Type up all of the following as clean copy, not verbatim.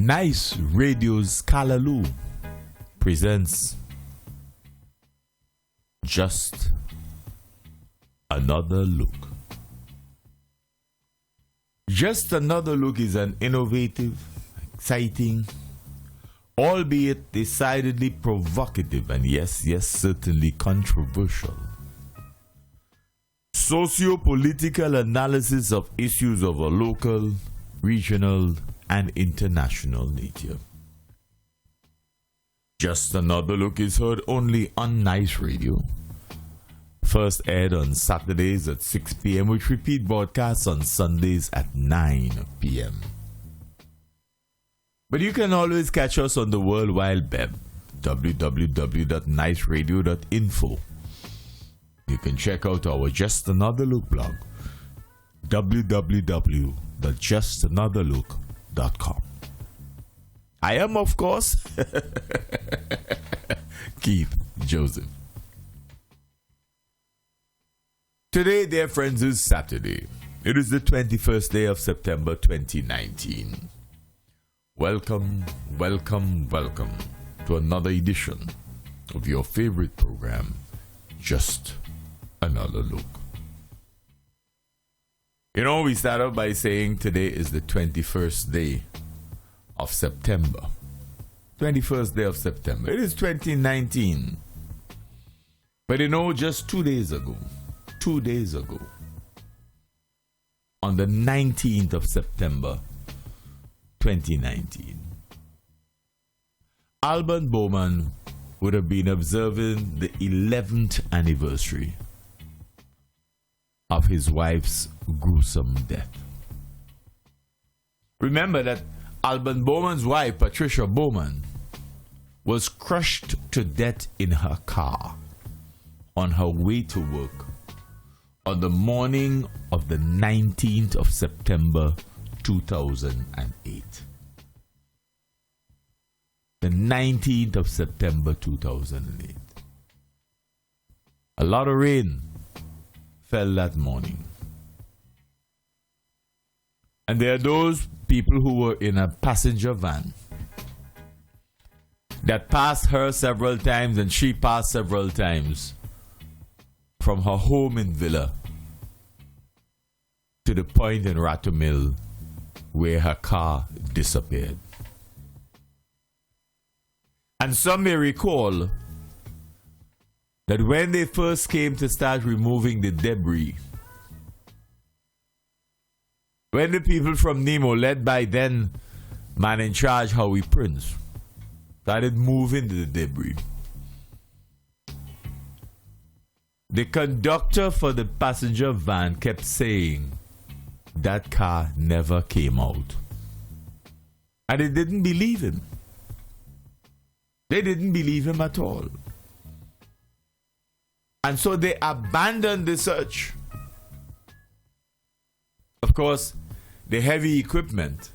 Nice Radio's Kalaloo presents Just Another Look. Just Another Look is an innovative, exciting, albeit decidedly provocative and yes, certainly controversial socio-political analysis of issues of a local, regional, and international nature. Just Another Look is heard only on Nice Radio. First aired on Saturdays at 6 p.m. with repeat broadcasts on Sundays at 9 p.m. But you can always catch us on the World Wide Web, www.niceradio.info. You can check out our Just Another Look blog, www.justanotherlook.com. I am, of course, Keith Joseph. Today, dear friends, is Saturday. It is the 21st day of September 2019. Welcome to another edition of your favorite program, Just Another Look. You know, we start out by saying today is the 21st day of September. 21st day of September. It is 2019. But you know, just 2 days ago, on the 19th of September 2019, Alban Bowman would have been observing the 11th anniversary of his wife's gruesome death. Remember that Alban Bowman's wife, Patricia Bowman, was crushed to death in her car on her way to work on the morning of the 19th of September 2008. The 19th of September 2008. A lot of rain fell that morning. And there are those people who were in a passenger van that passed her several times and she passed several times from her home in Villa to the point in Ratomil where her car disappeared. And some may recall that when they first came to start removing the debris, when the people from Nemo, led by then man in charge Howie Prince, started moving the debris, the conductor for the passenger van kept saying that car never came out. And they didn't believe him. They didn't believe him at all. And so they abandoned the search. Of course, the heavy equipment,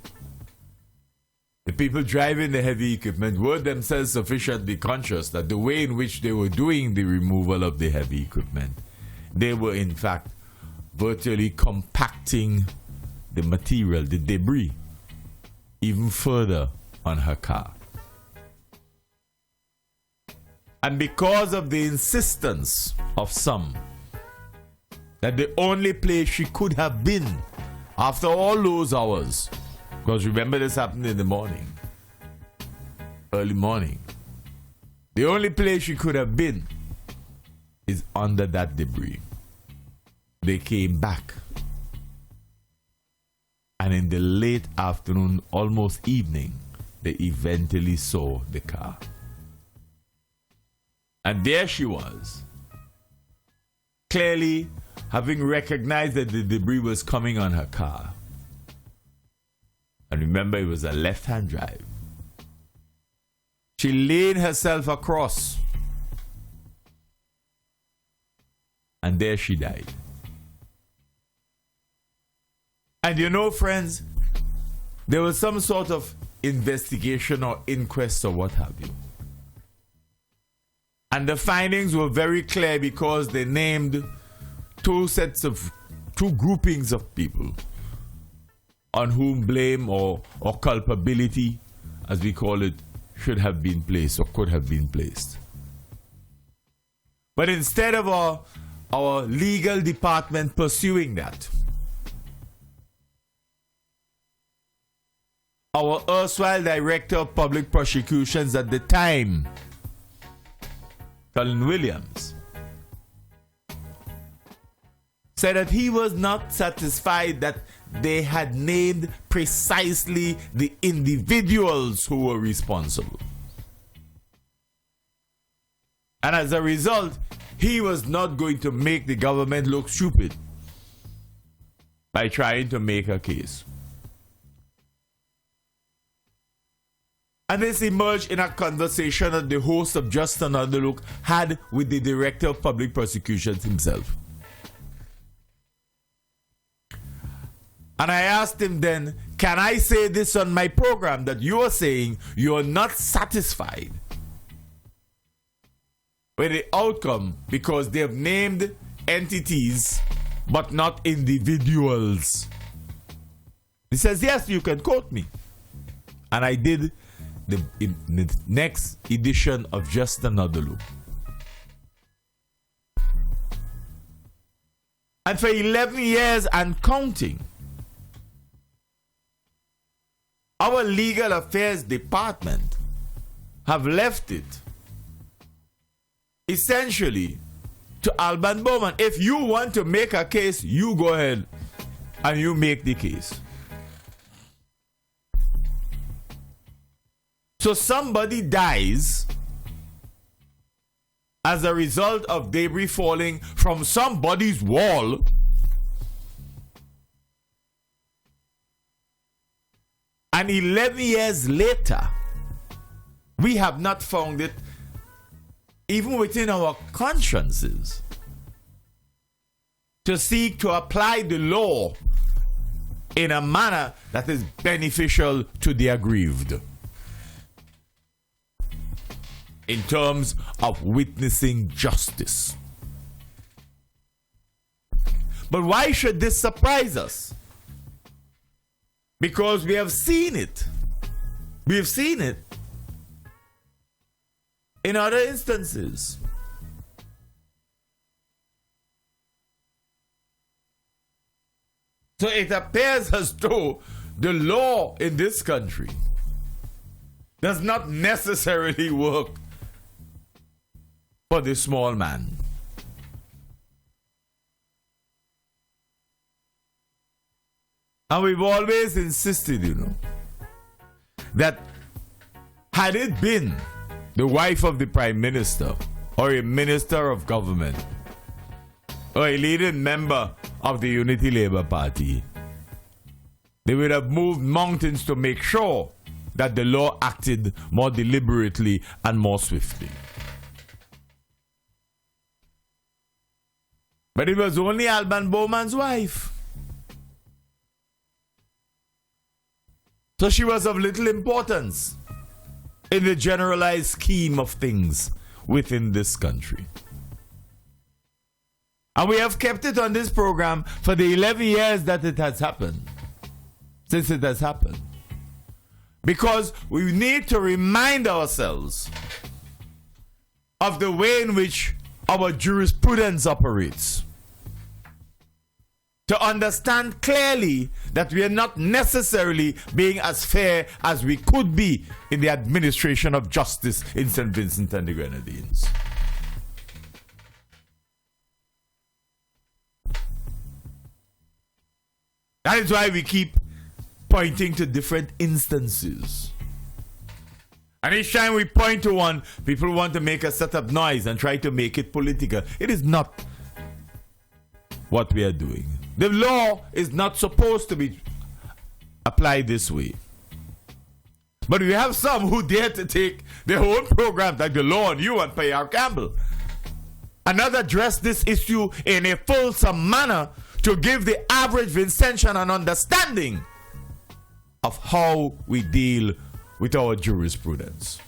the people driving the heavy equipment were themselves sufficiently conscious that the way in which they were doing the removal of the heavy equipment, they were in fact virtually compacting the material, the debris, even further on her car. And because of the insistence of some that the only place she could have been after all those hours, because remember this happened in the morning, early morning, the only place she could have been is under that debris. They came back, and in the late afternoon, almost evening, they eventually saw the car. And there she was, clearly having recognized that the debris was coming on her car. And remember, it was a left-hand drive. She leaned herself across, and there she died. And you know, friends, there was some sort of investigation or inquest or what have you. And the findings were very clear because they named two groupings of people on whom blame or culpability as we call it, should have been placed or could have been placed. But instead of our legal department pursuing that, our erstwhile director of public prosecutions at the time, Colin Williams, said that he was not satisfied that they had named precisely the individuals who were responsible. And as a result, he was not going to make the government look stupid by trying to make a case. And this emerged in a conversation that the host of Just Another Look had with the director of public prosecutions himself. And I asked him then, can I say this on my program, that you are saying you are not satisfied with the outcome because they have named entities but not individuals? He says, yes, you can quote me. And I did in the next edition of Just Another Look. And for 11 years and counting, our legal affairs department have left it essentially to Alban Bowman. If you want to make a case, you go ahead and you make the case. So somebody dies as a result of debris falling from somebody's wall, and 11 years later, we have not found it even within our consciences to seek to apply the law in a manner that is beneficial to the aggrieved in terms of witnessing justice. But why should this surprise us? Because we have seen it. We've seen it in other instances. So it appears as though the law in this country does not necessarily work for the small man. And we've always insisted, that had it been the wife of the prime minister or a minister of government or a leading member of the Unity Labour Party, they would have moved mountains to make sure that the law acted more deliberately and more swiftly. But it was only Alban Bowman's wife. So she was of little importance in the generalized scheme of things within this country. And we have kept it on this program for the 11 years that it has happened. Since it has happened. Because we need to remind ourselves of the way in which our jurisprudence operates. To understand clearly that we are not necessarily being as fair as we could be in the administration of justice in St. Vincent and the Grenadines. That is why we keep pointing to different instances. And each time we point to one, people want to make a set of noise and try to make it political. It is not what we are doing. The law is not supposed to be applied this way. But we have some who dare to take their own programs like the Law on You and P.R. Campbell and not address this issue in a fulsome manner to give the average Vincentian an understanding of how we deal with our jurisprudence.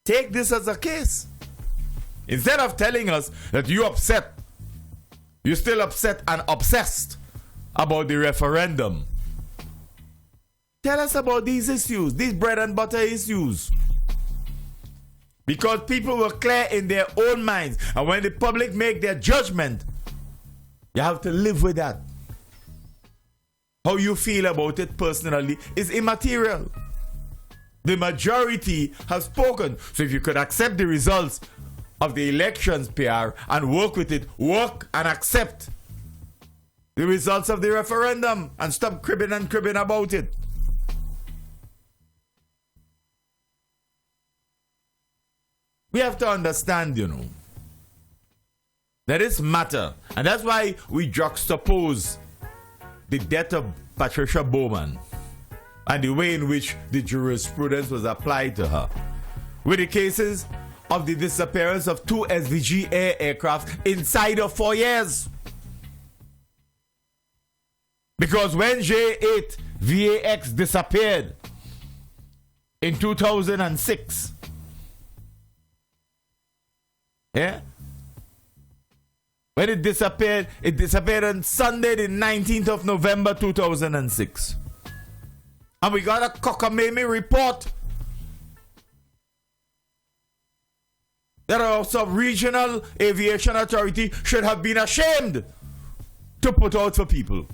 Take this as a case. Instead of telling us that you're still upset and obsessed about the referendum, Tell us about these issues, these bread and butter issues. Because people were clear in their own minds. And when the public make their judgment, you have to live with that. How you feel about it personally is immaterial. The majority have spoken. So if you could accept the results of the elections, PR, and work with it, work and accept the results of the referendum and stop cribbing and cribbing about it. We have to understand, that this matter, and that's why we juxtapose the death of Patricia Bowman and the way in which the jurisprudence was applied to her with the cases of the disappearance of 2 SVG air aircraft inside of 4 years. Because when J8 VAX disappeared in 2006, when it disappeared on Sunday, the 19th of November 2006. And we got a cockamamie report that our sub-regional aviation authority should have been ashamed to put out for people.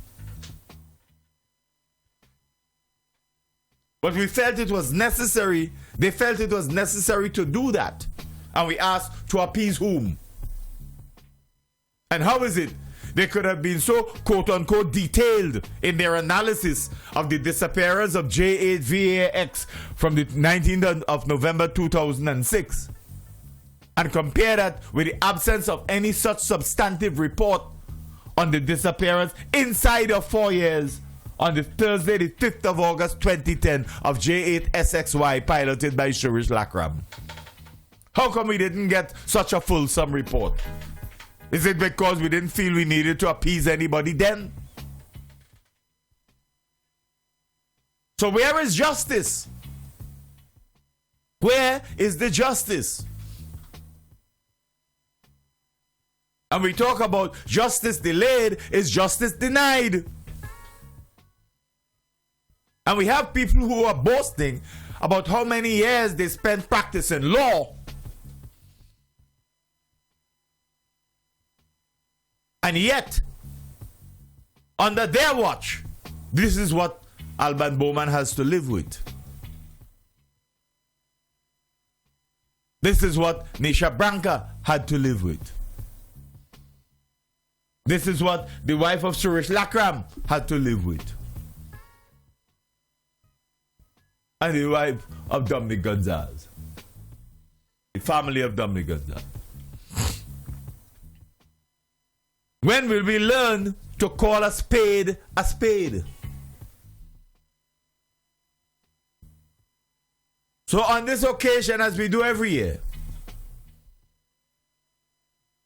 But we felt it was necessary. They felt it was necessary to do that. And we asked to appease whom? And how is it they could have been so quote-unquote detailed in their analysis of the disappearance of J8 VAX from the 19th of November 2006 and compare that with the absence of any such substantive report on the disappearance inside of 4 years on the Thursday, the 5th of August 2010 of J8 SXY piloted by Suresh Lakram? How come we didn't get such a fulsome report? Is it because we didn't feel we needed to appease anybody then? So where is justice? Where is the justice? And we talk about justice delayed is justice denied. And we have people who are boasting about how many years they spent practicing law. And yet, under their watch, this is what Alban Bowman has to live with. This is what Nisha Branca had to live with. This is what the wife of Suresh Lakram had to live with. And the wife of Dominic Gonzalez. The family of Dominic Gonzalez. When will we learn to call a spade a spade? So on this occasion, as we do every year,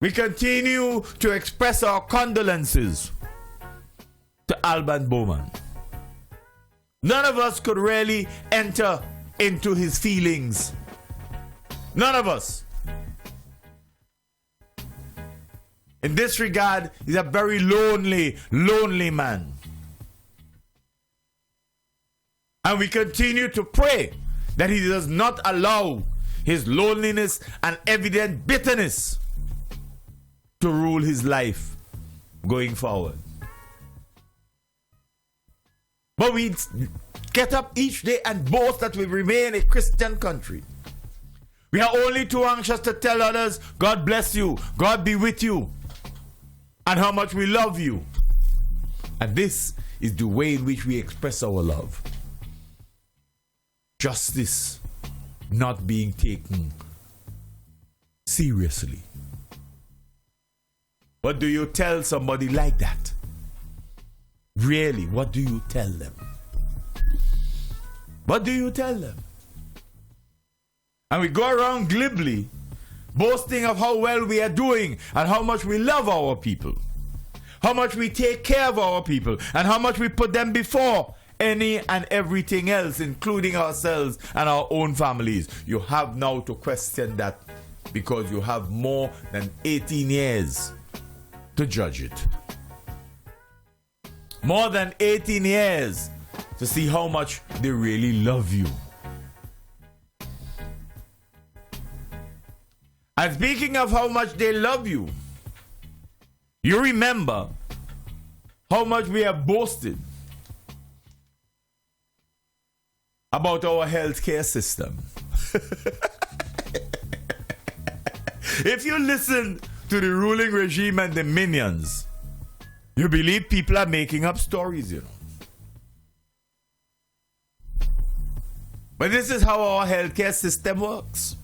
we continue to express our condolences to Alban Bowman. None of us could really enter into his feelings. None of us. In this regard, he's a very lonely man. And we continue to pray that he does not allow his loneliness and evident bitterness to rule his life going forward. But we get up each day and boast that we remain a Christian country. We are only too anxious to tell others, God bless you, God be with you, and how much we love you. And this is the way in which we express our love. Justice not being taken seriously. What do you tell somebody like that? Really, what do you tell them? What do you tell them? And we go around glibly boasting of how well we are doing and how much we love our people, how much we take care of our people, and how much we put them before any and everything else, including ourselves and our own families. You have now to question that because you have more than 18 years to judge it. More than 18 years to see how much they really love you. And speaking of how much they love you, you remember how much we have boasted about our healthcare system. If you listen to the ruling regime and the minions, you believe people are making up stories, you know. But this is how our healthcare system works.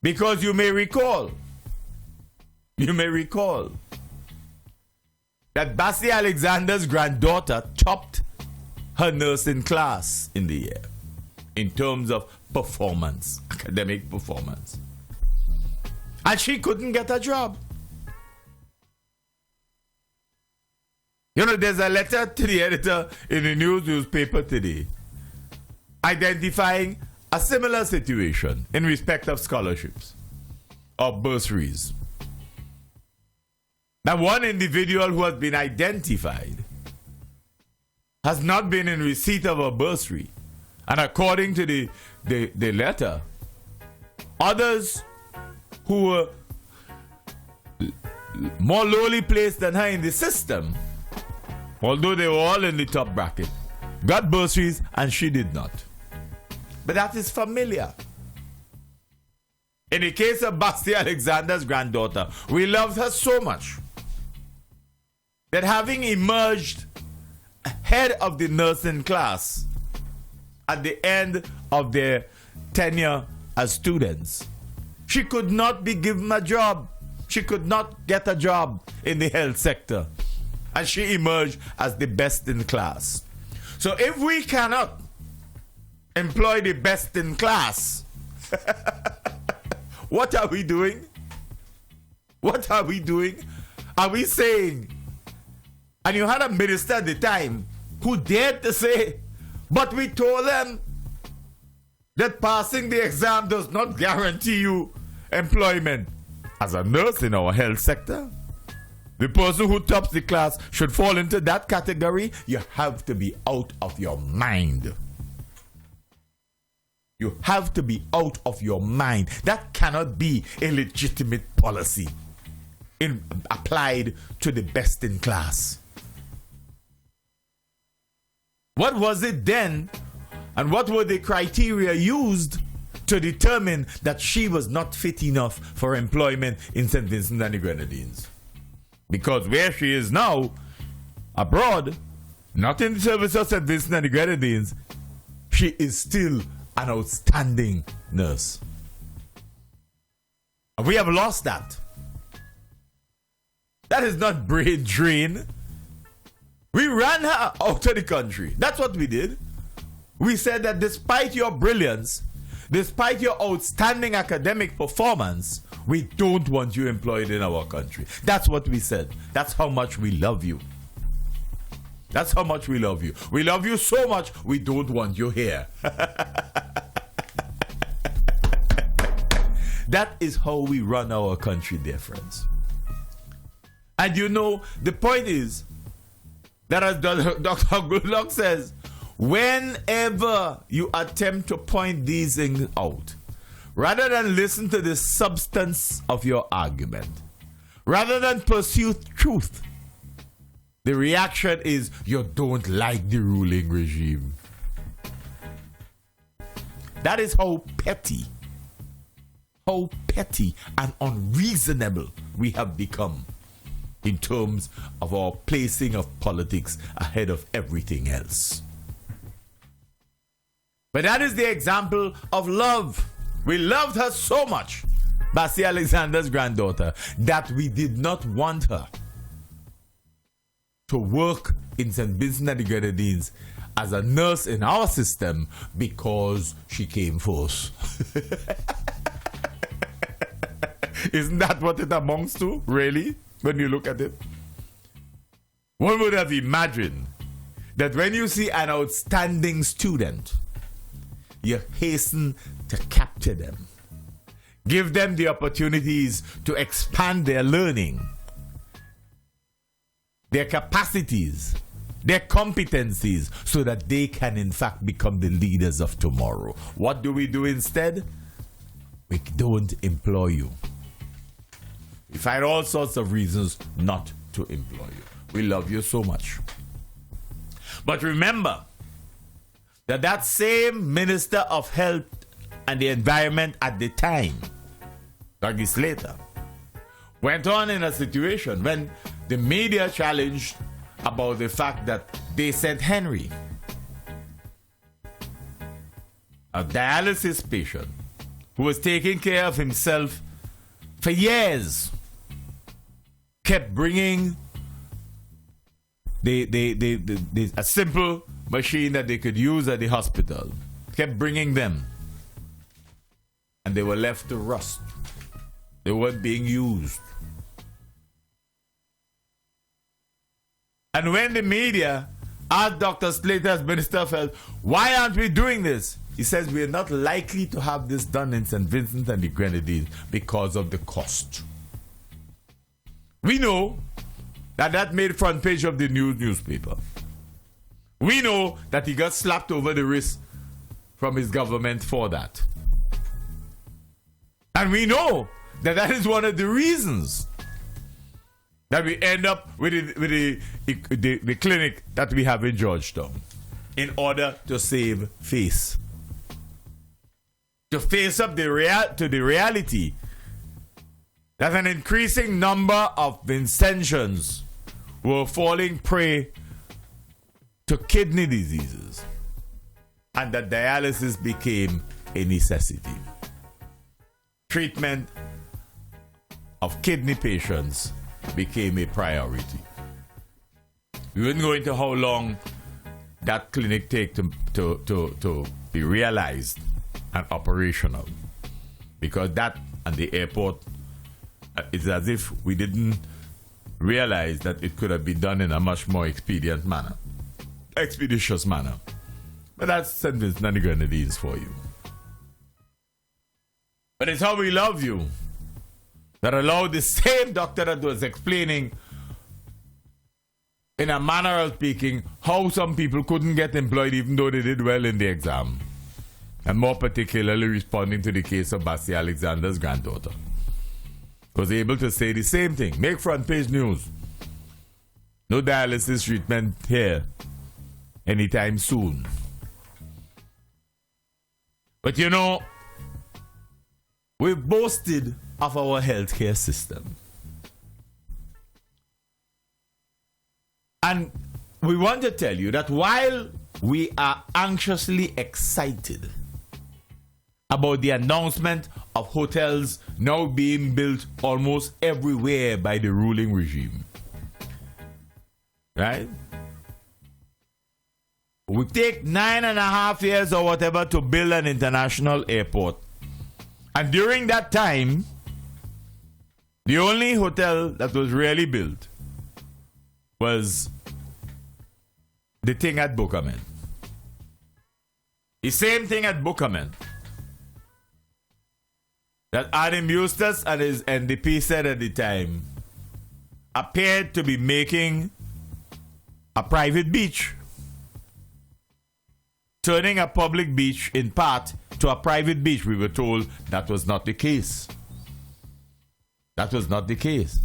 Because you may recall that Bessie Alexander's granddaughter topped her nursing class in the year in terms of performance, academic performance. And she couldn't get a job. You know, there's a letter to the editor in the newspaper today identifying a similar situation in respect of scholarships or bursaries. Now, one individual who has been identified has not been in receipt of a bursary. And according to the letter, others who were more lowly placed than her in the system, although they were all in the top bracket, got bursaries and she did not. But that is familiar. In the case of Bessie Alexander's granddaughter, we loved her so much that having emerged head of the nursing class at the end of their tenure as students, she could not be given a job. She could not get a job in the health sector. And she emerged as the best in class. So if we cannot employ the best in class, what are we doing? What are we doing? Are we saying, and you had a minister at the time who dared to say, but we told them that passing the exam does not guarantee you employment. As a nurse in our health sector, the person who tops the class should fall into that category. You have to be out of your mind. You have to be out of your mind. That cannot be a legitimate policy applied to the best in class. What was it then, and what were the criteria used to determine that she was not fit enough for employment in St. Vincent and the Grenadines? Because where she is now, abroad, not in the service of St. Vincent and the Grenadines, she is still an outstanding nurse. We have lost that. That is not brain drain. We ran her out of the country. That's what we did. We said that despite your brilliance, despite your outstanding academic performance, we don't want you employed in our country. That's what we said. That's how much we love you. That's how much we love you. We love you so much, we don't want you here. That is how we run our country, dear friends. And you know, the point is that, as Dr. Goodluck says, whenever you attempt to point these things out, rather than listen to the substance of your argument, rather than pursue truth, the reaction is you don't like the ruling regime. That is how petty and unreasonable we have become in terms of our placing of politics ahead of everything else. But that is the example of love. We loved her so much, Bessie Alexander's granddaughter, that we did not want her to work in St. Vincent and the Grenadines as a nurse in our system because she came first. Isn't that what it amounts to, really, when you look at it? One would have imagined that when you see an outstanding student, you hasten to capture them, give them the opportunities to expand their learning, their capacities, their competencies, so that they can in fact become the leaders of tomorrow. What do we do instead? We don't employ you. We find all sorts of reasons not to employ you. We love you so much. But remember that that same Minister of Health and the Environment at the time, Dr. Slater, went on in a situation when the media challenged about the fact that they sent Henry, a dialysis patient who was taking care of himself for years, kept bringing a simple machine that they could use at the hospital, kept bringing them, and they were left to rust. They weren't being used. And when the media asked Dr. Slater as Minister of Health, why aren't we doing this? He says, we're not likely to have this done in St. Vincent and the Grenadines because of the cost. We know that made front page of the newspaper. We know that he got slapped over the wrist from his government for that. And we know that is one of the reasons that we end up with the clinic that we have in Georgetown, in order to save face. To face up to the reality that an increasing number of Vincentians were falling prey to kidney diseases, and that dialysis became a necessity. Treatment of kidney patients became a priority. We wouldn't go into how long that clinic take to be realized and operational, because that and the airport, it's as if we didn't realize that it could have been done in a much more expeditious manner. But that's St. Vincent and the Grenadines for you. But it's how we love you that allowed the same doctor that was explaining in a manner of speaking how some people couldn't get employed even though they did well in the exam, and more particularly responding to the case of Bassey Alexander's granddaughter, was able to say the same thing. Make front page news. No dialysis treatment here anytime soon. But you know, we've boasted of our healthcare system. And we want to tell you that while we are anxiously excited about the announcement of hotels now being built almost everywhere by the ruling regime, right? We take 9.5 years or whatever to build an international airport. And during that time, the only hotel that was really built was the thing at Buchanan. The same thing at Buchanan that Adam Eustace and his NDP said at the time appeared to be making a private beach, turning a public beach in part to a private beach. We were told that was not the case. That was not the case.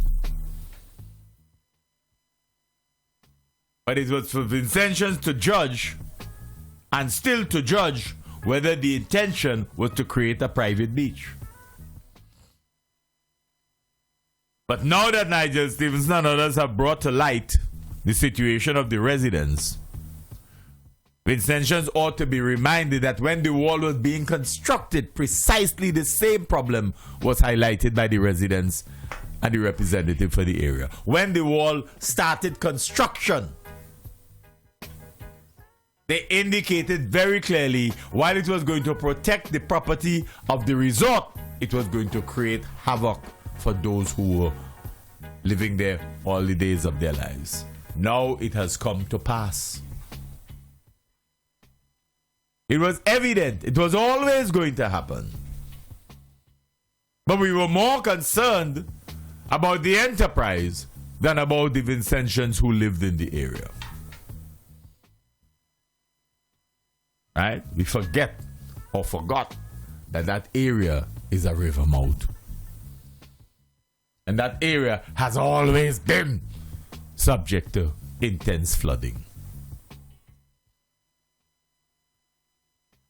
But it was for Vincentians to judge, and still to judge, whether the intention was to create a private beach. But now that Nigel Stevenson and others have brought to light the situation of the residents, Vincentians ought to be reminded that when the wall was being constructed, precisely the same problem was highlighted by the residents and the representative for the area. When the wall started construction, they indicated very clearly, while it was going to protect the property of the resort, it was going to create havoc for those who were living there all the days of their lives. Now it has come to pass. It was evident. It was always going to happen. But we were more concerned about the enterprise than about the Vincentians who lived in the area. Right? We forget or forgot that that area is a river mouth. And that area has always been subject to intense flooding.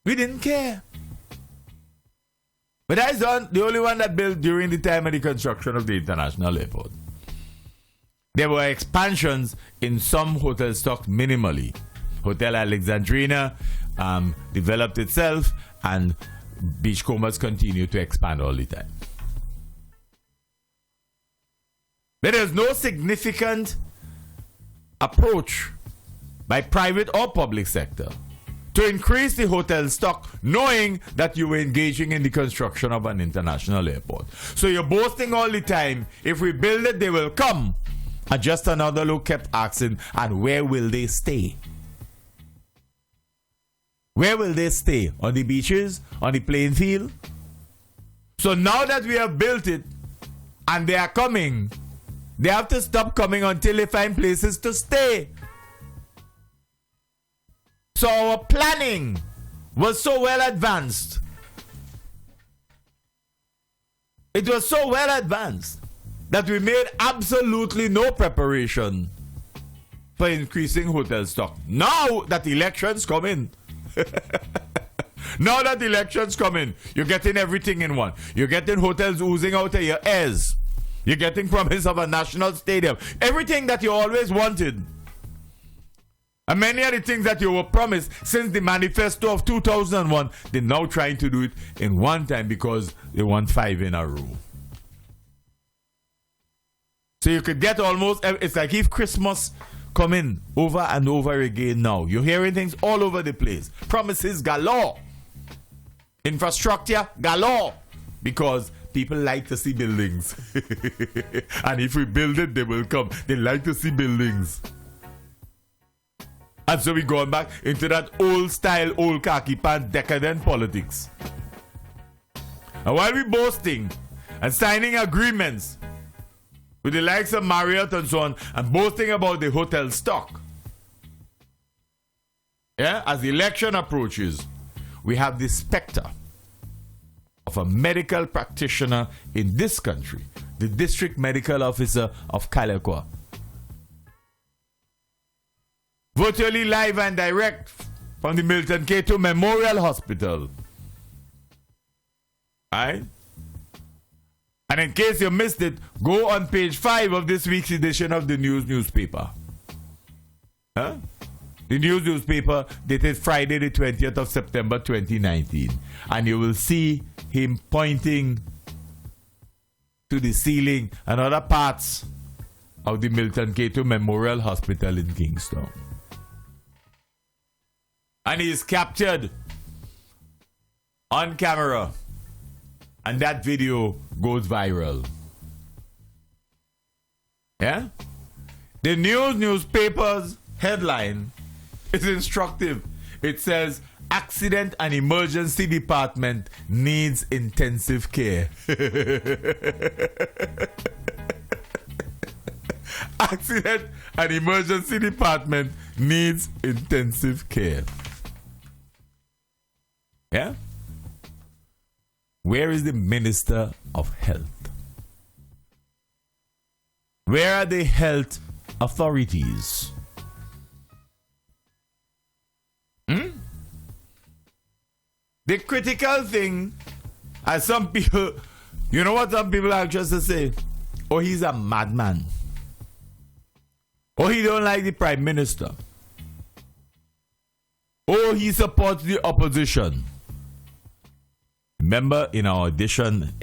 We didn't care. But that's the only one that built during the time of the construction of the international airport. There were expansions in some hotel stock minimally. Hotel Alexandrina developed itself, and Beachcombers continued to expand all the time. There is no significant approach by private or public sector to increase the hotel stock, knowing that you were engaging in the construction of an international airport. So you're boasting all the time, if we build it, they will come. And just another look kept asking, and where will they stay? Where will they stay? On the beaches? On the playing field? So now that we have built it, and they are coming, they have to stop coming until they find places to stay. So our planning was so well advanced. It was so well advanced that we made absolutely no preparation for increasing hotel stock. Now that elections come in, you're getting everything in one. You're getting hotels oozing out of your ears. You're getting promise of a national stadium. Everything that you always wanted. And many of the things that you were promised since the manifesto of 2001, they're now trying to do it in one time because they want 5 in a row. So you could get almost, it's like if Christmas come in over and over again now. You're hearing things all over the place. Promises galore. Infrastructure galore. Because people like to see buildings. And if we build it, they will come. They like to see buildings. And so we're going back into that old style, old khaki pants, decadent politics. And while we're boasting and signing agreements with the likes of Marriott and so on, and boasting about the hotel stock, as the election approaches, we have the specter of a medical practitioner in this country, the district medical officer of Calicoa, virtually live and direct from the Milton K2 Memorial Hospital. Right? And in case you missed it, go on page 5 of this week's edition of the newspaper. The news newspaper dated Friday the 20th of September 2019. And you will see him pointing to the ceiling and other parts of the Milton K2 Memorial Hospital in Kingston. And he is captured on camera. And that video goes viral. Yeah? The newspaper's headline is instructive. It says, Accident and Emergency Department needs intensive care. Accident and Emergency Department needs intensive care. Yeah? Where is the Minister of Health? Where are the health authorities? The critical thing, as some people, you know what some people are just to say? Oh, he's a madman. Oh, he don't like the Prime Minister. Oh, he supports the opposition. Remember in our edition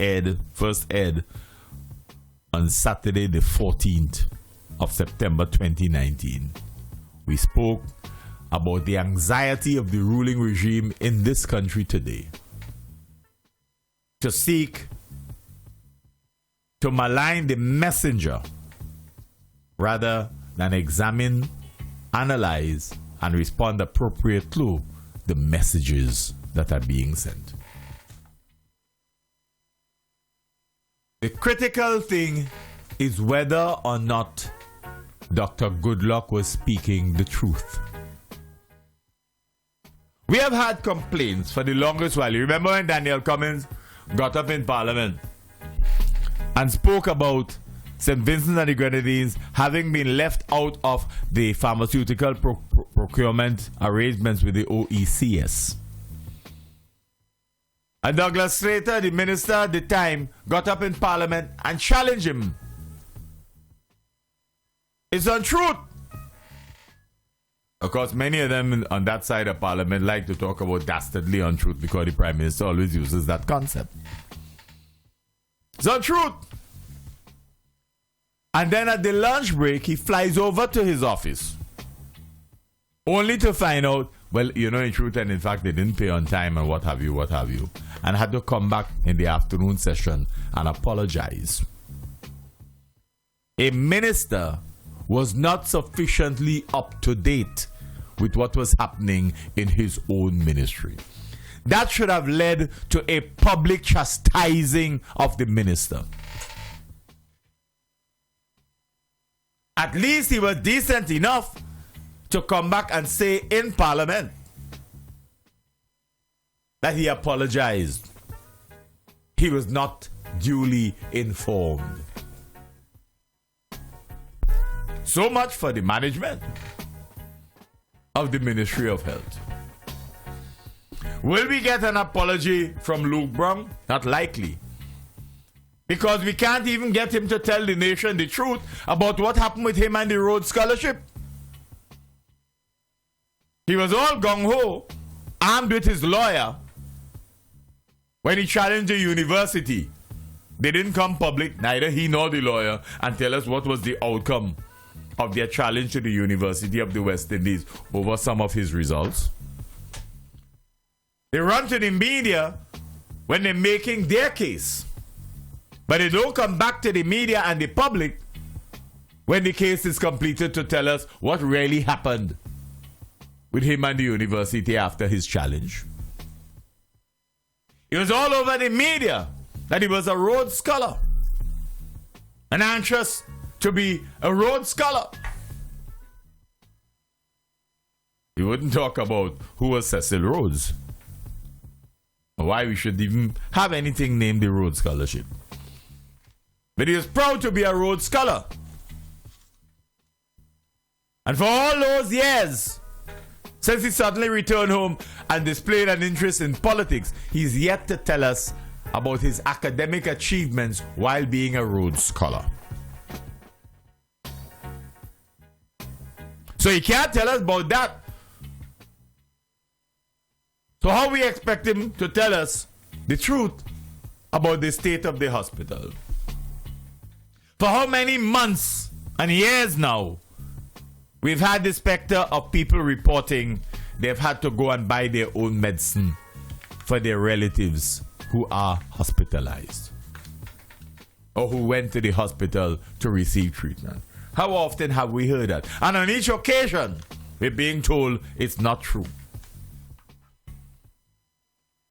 first ed on Saturday the 14th of September 2019, we spoke about the anxiety of the ruling regime in this country today to seek to malign the messenger rather than examine, analyze, and respond appropriately to the messages that are being sent. The critical thing is whether or not Dr. Goodluck was speaking the truth. We have had complaints for the longest while. You remember when Daniel Cummins got up in Parliament and spoke about St. Vincent and the Grenadines having been left out of the pharmaceutical procurement arrangements with the OECS. And Douglas Slater, the minister at the time, got up in Parliament and challenged him. It's untruth. Of course, many of them on that side of Parliament like to talk about dastardly untruth because the Prime Minister always uses that concept. It's untruth. And then at the lunch break, he flies over to his office. Only to find out, well, in truth and in fact, they didn't pay on time and what have you. And had to come back in the afternoon session and apologize. A minister was not sufficiently up to date with what was happening in his own ministry. That should have led to a public chastising of the minister. At least he was decent enough to come back and say in Parliament that he apologized. He was not duly informed. So much for the management of the Ministry of Health. Will we get an apology from Luke Brown? Not likely. Because we can't even get him to tell the nation the truth about what happened with him and the Rhodes Scholarship. He was all gung-ho, armed with his lawyer, when he challenged the university. They didn't come public, neither he nor the lawyer, and tell us what was the outcome of their challenge to the University of the West Indies over some of his results. They run to the media when they're making their case. But they don't come back to the media and the public when the case is completed to tell us what really happened with him and the university after his challenge. It was all over the media that he was a Rhodes Scholar and anxious to be a Rhodes Scholar. He wouldn't talk about who was Cecil Rhodes or why we should even have anything named the Rhodes Scholarship. But he was proud to be a Rhodes Scholar. And for all those years, since he suddenly returned home and displayed an interest in politics, he's yet to tell us about his academic achievements while being a Rhodes Scholar. So he can't tell us about that. So how we expect him to tell us the truth about the state of the hospital? For how many months and years now, we've had the specter of people reporting they've had to go and buy their own medicine for their relatives who are hospitalized or who went to the hospital to receive treatment. How often have we heard that? And on each occasion, we're being told it's not true.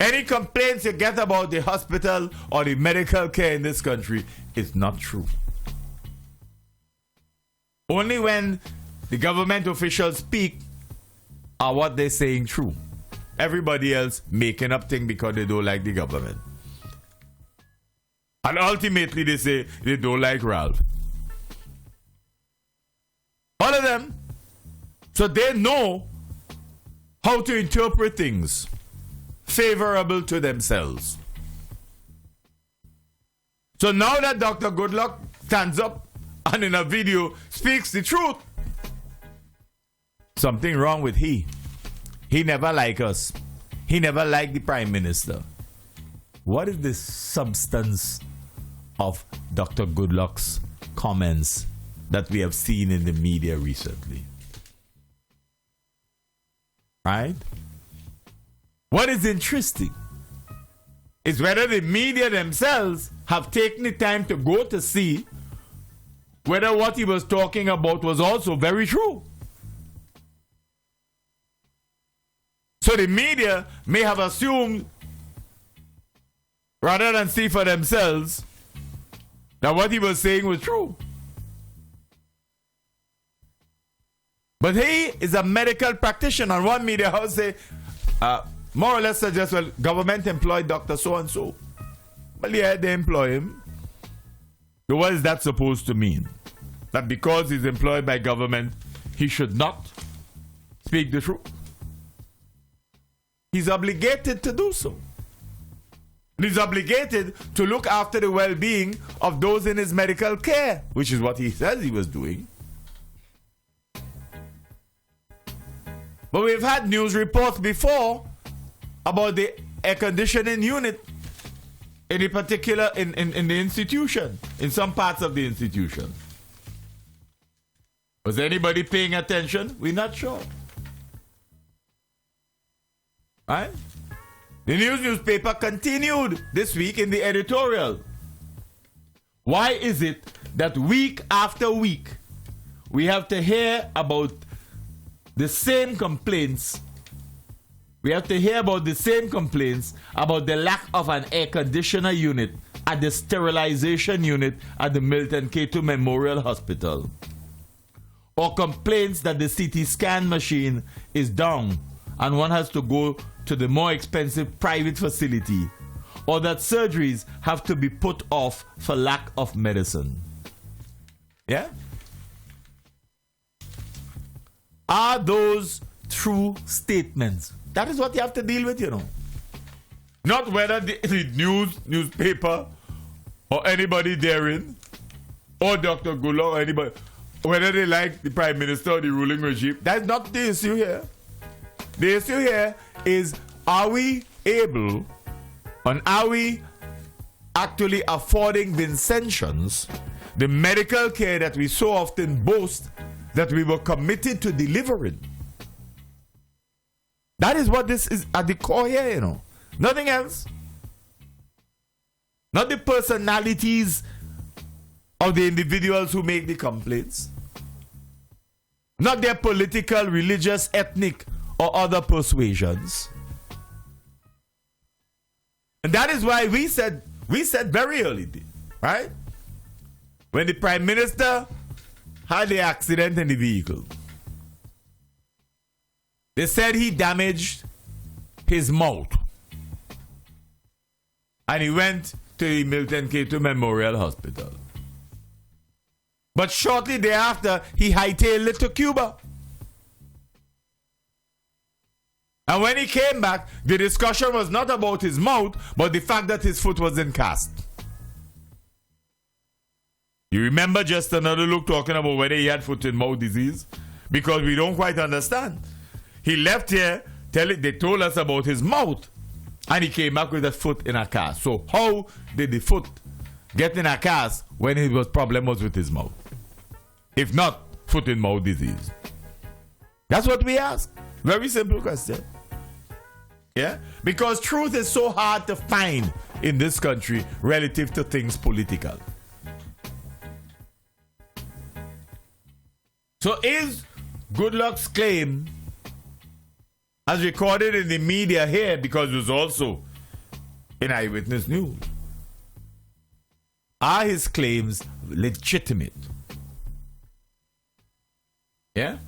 Any complaints you get about the hospital or the medical care in this country is not true. Only when the government officials speak are what they're saying true. Everybody else making up things because they don't like the government. And ultimately they say they don't like Ralph. All of them. So they know how to interpret things favorable to themselves. So now that Dr. Goodluck stands up and in a video speaks the truth, something wrong with he. He never liked us. He never liked the Prime Minister. What is the substance of Dr. Goodluck's comments that we have seen in the media recently? Right? What is interesting is whether the media themselves have taken the time to go to see whether what he was talking about was also very true. So the media may have assumed, rather than see for themselves, that what he was saying was true. But he is a medical practitioner. And one media house say, more or less suggest, well, government employed Dr. So-and-so. Well, yeah, they employ him. So what is that supposed to mean? That because he's employed by government, he should not speak the truth? He's obligated to do so. He's obligated to look after the well-being of those in his medical care, which is what he says he was doing. But we've had news reports before about the air conditioning unit in the institution, in some parts of the institution. Was anybody paying attention? We're not sure. Right? The newspaper continued this week in the editorial. Why is it that week after week we have to hear about the same complaints? We have to hear about the same complaints about the lack of an air conditioner unit at the sterilization unit at the Milton K2 Memorial Hospital. Or complaints that the CT scan machine is down and one has to go to the more expensive private facility, or that surgeries have to be put off for lack of medicine. Yeah? Are those true statements? That is what you have to deal with, you know. Not whether the newspaper or anybody therein, or Dr. Gulong or anybody, whether they like the Prime Minister or the ruling regime. That's not the issue here. The issue here is, are we able and are we actually affording Vincentians the medical care that we so often boast that we were committed to delivering? That is what this is at the core here, you know. Nothing else. Not the personalities of the individuals who make the complaints. Not their political, religious, ethnic, or other persuasions. And that is why we said very early, right? When the Prime Minister had the accident in the vehicle, they said he damaged his mouth. And he went to the Milton K2 Memorial Hospital. But shortly thereafter, he hightailed it to Cuba. And when he came back, the discussion was not about his mouth, but the fact that his foot was in cast. You remember Just Another Look talking about whether he had foot and mouth disease? Because we don't quite understand. He left here, they told us about his mouth, and he came back with a foot in a cast. So how did the foot get in a cast when his problem was with his mouth? If not foot and mouth disease. That's what we ask. Very simple question. Yeah? Because truth is so hard to find in this country relative to things political. So is Goodluck's claim, as recorded in the media here, because it was also in Eyewitness News, are his claims legitimate? Yeah?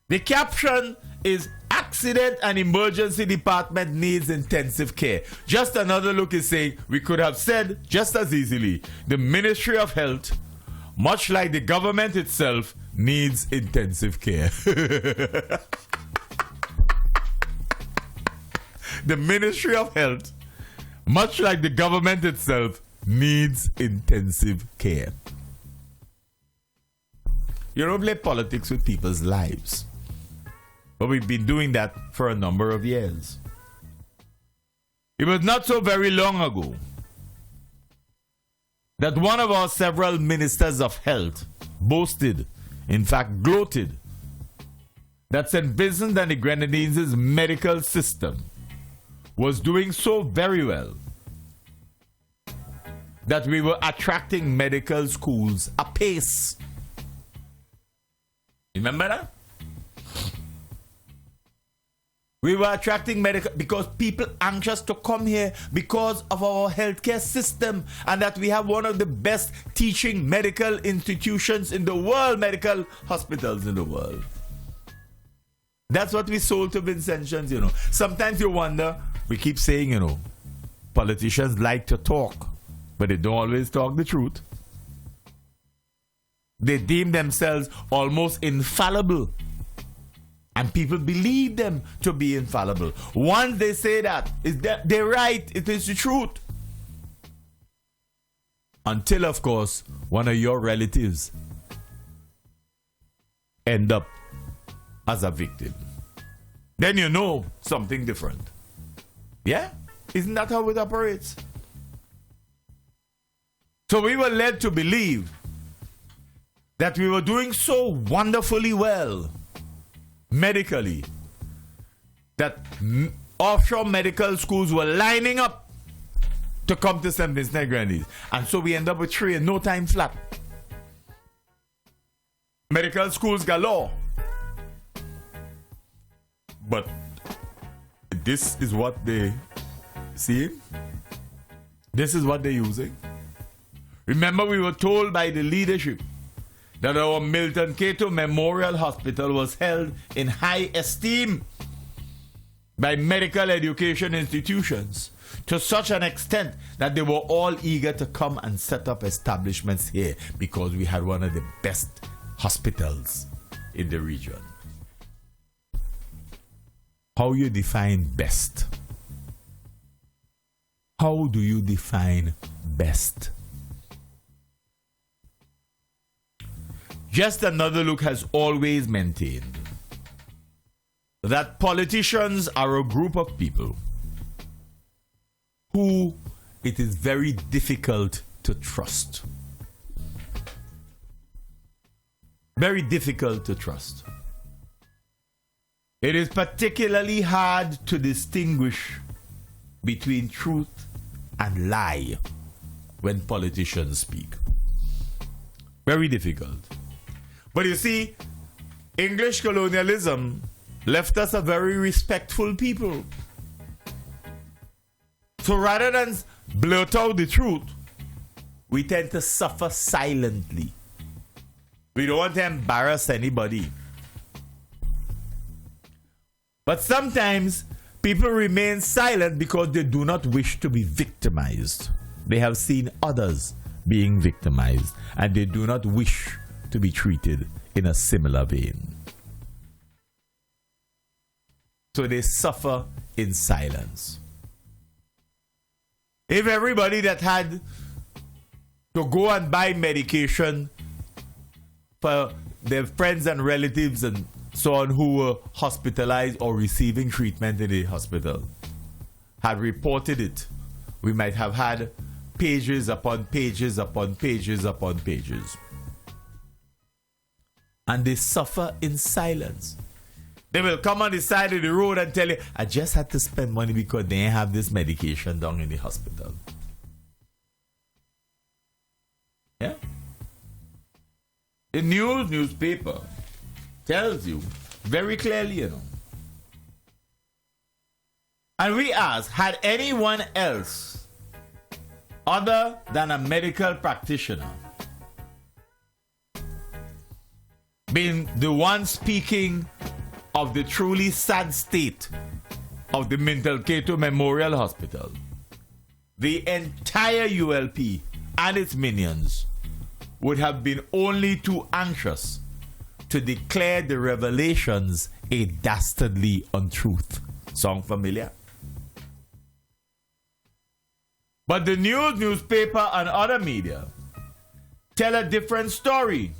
The caption is Accident and Emergency Department needs intensive care. Just Another Look is saying we could have said just as easily the Ministry of Health, much like the government itself, needs intensive care. The Ministry of Health, much like the government itself, needs intensive care. You don't play politics with people's lives. But we've been doing that for a number of years. It was not so very long ago that one of our several ministers of health boasted, in fact gloated, that St. Vincent and the Grenadines' medical system was doing so very well that we were attracting medical schools apace. Remember that? We were attracting medical because people anxious to come here because of our healthcare system, and that we have one of the best teaching medical institutions in the world, medical hospitals in the world. That's what we sold to Vincentians, you know. Sometimes you wonder, we keep saying, you know, politicians like to talk, but they don't always talk the truth. They deem themselves almost infallible. And people believe them to be infallible. Once they say that, they're right, it is the truth. Until, of course, one of your relatives end up as a victim. Then you know something different. Yeah? Isn't that how it operates? So we were led to believe that we were doing so wonderfully well medically that offshore medical schools were lining up to come to St. Vincent and Grenadines. And so we end up with 3 in no time flat. Medical schools galore. But this is what they see. This is what they're using. Remember, we were told by the leadership that our Milton Cato Memorial Hospital was held in high esteem by medical education institutions to such an extent that they were all eager to come and set up establishments here because we had one of the best hospitals in the region. How you define best? How do you define best? Just Another Look has always maintained that politicians are a group of people who it is very difficult to trust. Very difficult to trust. It is particularly hard to distinguish between truth and lie when politicians speak. Very difficult. But you see, English colonialism left us a very respectful people. So rather than blurt out the truth, we tend to suffer silently. We don't want to embarrass anybody. But sometimes people remain silent because they do not wish to be victimized. They have seen others being victimized and they do not wish to be treated in a similar vein. So they suffer in silence. If everybody that had to go and buy medication for their friends and relatives and so on who were hospitalized or receiving treatment in the hospital had reported it, we might have had pages upon pages upon pages upon pages. And they suffer in silence. They will come on the side of the road and tell you, I just had to spend money because they have this medication down in the hospital. Yeah? The newspaper tells you very clearly, you know. And we ask, had anyone else other than a medical practitioner been the one speaking of the truly sad state of the Milton Cato Memorial Hospital, the entire ULP and its minions would have been only too anxious to declare the revelations a dastardly untruth. Sound familiar? But the newspaper and other media tell a different story